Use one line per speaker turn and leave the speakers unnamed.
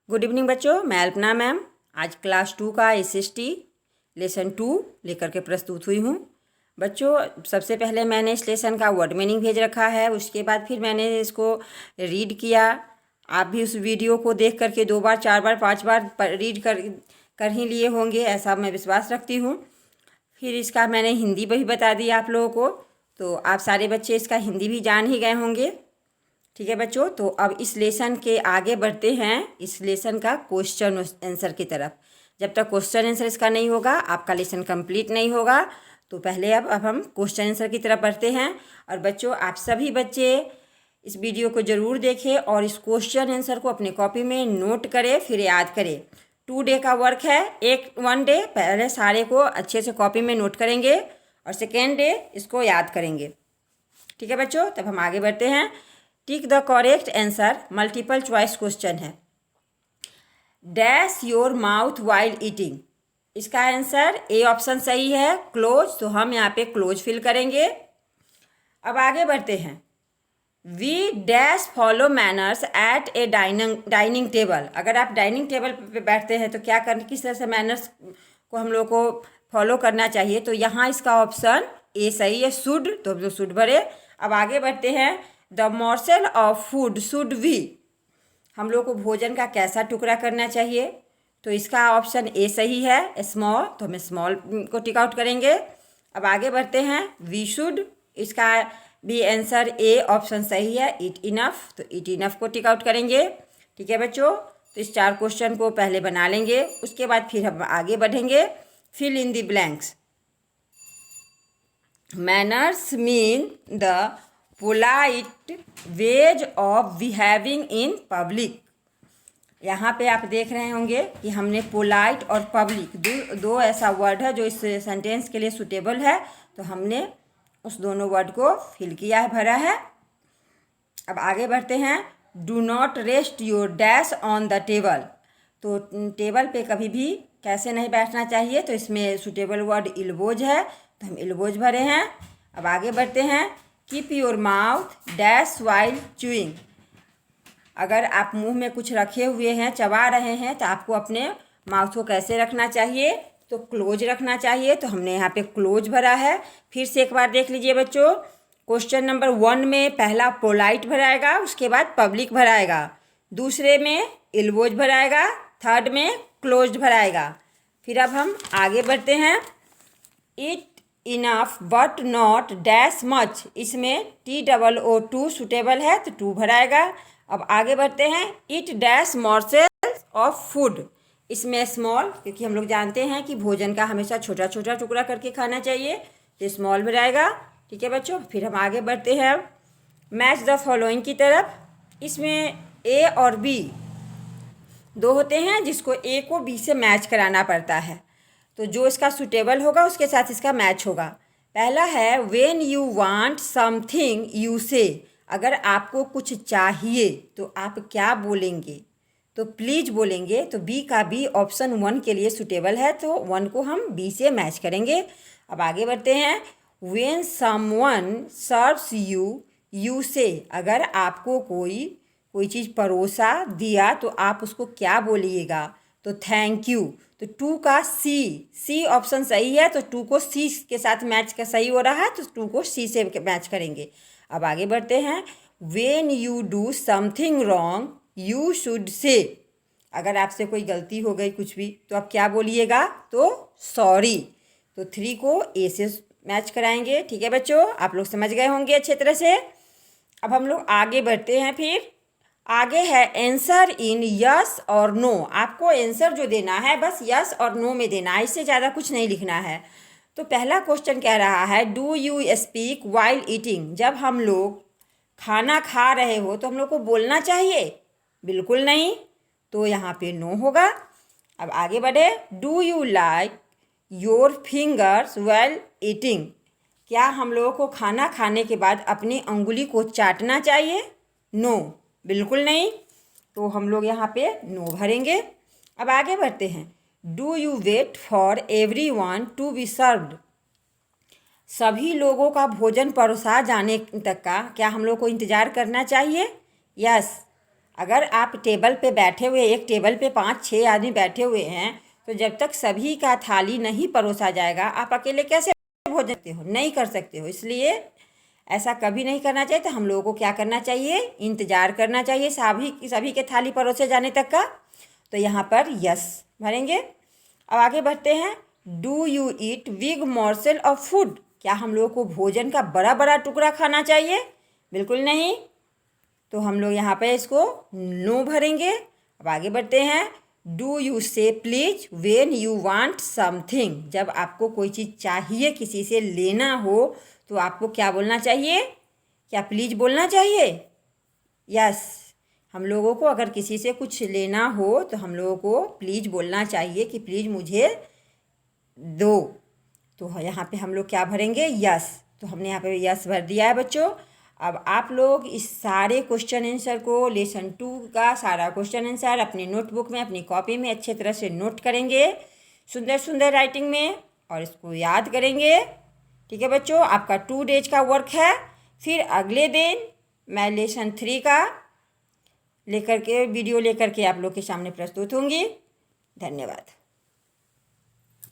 Good evening बच्चों, मैं Alpana ma'am आज क्लास 2 का एसएसटी लेसन 2 लेकर के प्रस्तुत हुई हूँ। बच्चों, सबसे पहले मैंने इस लेसन का वर्ड मीनिंग भेज रखा है, उसके बाद फिर मैंने इसको रीड किया। आप भी उस वीडियो को देख करके 2 बार 4 बार 5 बार रीड कर ही लिए होंगे, ऐसा मैं विश्वास रखती हूँ। फिर इसका मैंने हिंदी भी बता दी आप लोगों को, तो आप सारे बच्चे इसका हिंदी भी जान ही गए होंगे। ठीक है बच्चों, तो अब इस लेसन के आगे बढ़ते हैं, इस लेसन का क्वेश्चन आंसर की तरफ। जब तक क्वेश्चन आंसर इसका नहीं होगा आपका लेसन कंप्लीट नहीं होगा। तो पहले अब हम क्वेश्चन आंसर की तरफ बढ़ते हैं। और बच्चों, आप सभी बच्चे इस वीडियो को ज़रूर देखें और इस क्वेश्चन आंसर को अपनी कॉपी में नोट करें, फिर याद करें। 2 डे का वर्क है, 1 डे पहले सारे को अच्छे से कॉपी में नोट करेंगे और सेकेंड डे इसको याद करेंगे। ठीक है बच्चों, तब हम आगे बढ़ते हैं। Tick the correct answer, multiple choice question है। Dash your mouth while eating, इसका आंसर ए ऑप्शन सही है, क्लोज, तो हम यहाँ पे क्लोज फिल करेंगे। अब आगे बढ़ते हैं। We dash follow manners at a dining table, अगर आप डाइनिंग टेबल पे बैठते हैं तो क्या करना, किस तरह से मैनर्स को हम लोग को फॉलो करना चाहिए, तो यहाँ इसका ऑप्शन ए सही है, शुड, तो हम लोग शुड भरे। अब आगे बढ़ते हैं। The morsel of food should be, हम लोग को भोजन का कैसा टुकड़ा करना चाहिए, तो इसका ऑप्शन ए सही है, स्मॉल, तो हम स्मॉल को टिक आउट करेंगे। अब आगे बढ़ते हैं। वी शुड, इसका भी आंसर ए ऑप्शन सही है, इट इनफ, तो इट इनफ को टिक आउट करेंगे। ठीक है बच्चों, तो इस 4 क्वेश्चन को पहले बना लेंगे, उसके बाद फिर हम आगे बढ़ेंगे। Fill in the blanks. Manners mean the polite ways of behaving in public. यहाँ पे आप देख रहे होंगे कि हमने पोलाइट और पब्लिक दो ऐसा वर्ड है जो इस सेंटेंस के लिए सूटेबल है, तो हमने उस दोनों वर्ड को फिल किया है, भरा है। अब आगे बढ़ते हैं। Do not rest your dash on the table, तो टेबल पे कभी भी कैसे नहीं बैठना चाहिए, तो इसमें सूटेबल वर्ड इल्बोज है, तो हम इल्बोज भरे हैं। अब आगे बढ़ते हैं। Keep your mouth dash while chewing, अगर आप मुंह में कुछ रखे हुए हैं, चबा रहे हैं, तो आपको अपने माउथ को कैसे रखना चाहिए, तो क्लोज रखना चाहिए, तो हमने यहाँ पे क्लोज भरा है। फिर से एक बार देख लीजिए बच्चों। क्वेश्चन नंबर 1 में पहला पोलाइट भराएगा, उसके बाद पब्लिक भराएगा, दूसरे में इल्बोज भराएगा, थर्ड में क्लोज भराएगा। फिर अब हम आगे बढ़ते हैं। It enough but not dash much, इसमें TOO सूटेबल है, तो 2 भराएगा। अब आगे बढ़ते हैं। इट डैश मॉर्सेल्स ऑफ फूड, इसमें स्मॉल, क्योंकि हम लोग जानते हैं कि भोजन का हमेशा छोटा छोटा टुकड़ा करके खाना चाहिए, तो स्मॉल भराएगा। ठीक है बच्चों, फिर हम आगे बढ़ते हैं मैच द फॉलोइंग की तरफ। इसमें ए और बी 2 होते हैं, जिसको ए को बी से मैच कराना पड़ता है, तो जो इसका सूटेबल होगा उसके साथ इसका मैच होगा। पहला है when you want something you से, अगर आपको कुछ चाहिए तो आप क्या बोलेंगे, तो प्लीज़ बोलेंगे, तो बी का बी ऑप्शन 1 के लिए सूटेबल है, तो 1 को हम बी से मैच करेंगे। अब आगे बढ़ते हैं। When someone serves you you से, अगर आपको कोई चीज़ परोसा दिया तो आप उसको क्या बोलिएगा, तो थैंक यू, तो 2 का सी ऑप्शन सही है, तो 2 को सी के साथ मैच का सही हो रहा है, तो 2 को सी से मैच करेंगे। अब आगे बढ़ते हैं। When you do something wrong you should say, अगर आपसे कोई गलती हो गई कुछ भी, तो आप क्या बोलिएगा, तो सॉरी, तो 3 को ए से मैच कराएंगे। ठीक है बच्चों, आप लोग समझ गए होंगे अच्छे तरह से। अब हम लोग आगे बढ़ते हैं। फिर आगे है आंसर इन यस और नो, आपको आंसर जो देना है बस यस और नो में देना है, इससे ज़्यादा कुछ नहीं लिखना है। तो पहला क्वेश्चन कह रहा है do you speak while eating, जब हम लोग खाना खा रहे हो तो हम लोग को बोलना चाहिए, बिल्कुल नहीं, तो यहाँ पे नो होगा। अब आगे बढ़े। Do you like your fingers while eating, क्या हम लोगों को खाना खाने के बाद अपनी अंगुली को चाटना चाहिए, नो, बिल्कुल नहीं, तो हम लोग यहाँ पे नो भरेंगे। अब आगे बढ़ते हैं। Do you wait for everyone to be served, सभी लोगों का भोजन परोसा जाने तक का क्या हम लोग को इंतज़ार करना चाहिए, यस। अगर आप टेबल पे बैठे हुए, एक टेबल पे 5-6 आदमी बैठे हुए हैं, तो जब तक सभी का थाली नहीं परोसा जाएगा आप अकेले कैसे भोजन करते हो, नहीं कर सकते हो। इसलिए ऐसा कभी नहीं करना चाहिए। तो हम लोगों को क्या करना चाहिए, इंतज़ार करना चाहिए सभी के थाली परोसे जाने तक का। तो यहाँ पर यस भरेंगे। अब आगे बढ़ते हैं। Do you eat big morsel of food? क्या हम लोगों को भोजन का बड़ा बड़ा टुकड़ा खाना चाहिए? बिल्कुल नहीं। तो हम लोग यहाँ पे इसको नो भरेंगे। अब आगे बढ़ते हैं। डू यू से please when you want something? जब आपको कोई चीज़ चाहिए, किसी से लेना हो, तो आपको क्या बोलना चाहिए? क्या प्लीज बोलना चाहिए? यस। हम लोगों को अगर किसी से कुछ लेना हो तो हम लोगों को प्लीज बोलना चाहिए कि प्लीज मुझे दो। तो यहाँ पे हम लोग क्या भरेंगे? यस। तो हमने यहाँ पे यस भर दिया है बच्चों। अब आप लोग इस सारे क्वेश्चन आंसर को, लेसन 2 का सारा क्वेश्चन आंसर अपनी नोटबुक में, अपनी कॉपी में अच्छे तरह से नोट करेंगे, सुंदर सुंदर राइटिंग में, और इसको याद करेंगे। ठीक है बच्चों, आपका 2 डेज का वर्क है। फिर अगले दिन मैं लेसन 3 का वीडियो लेकर के आप लोग के सामने प्रस्तुत होंगी। धन्यवाद।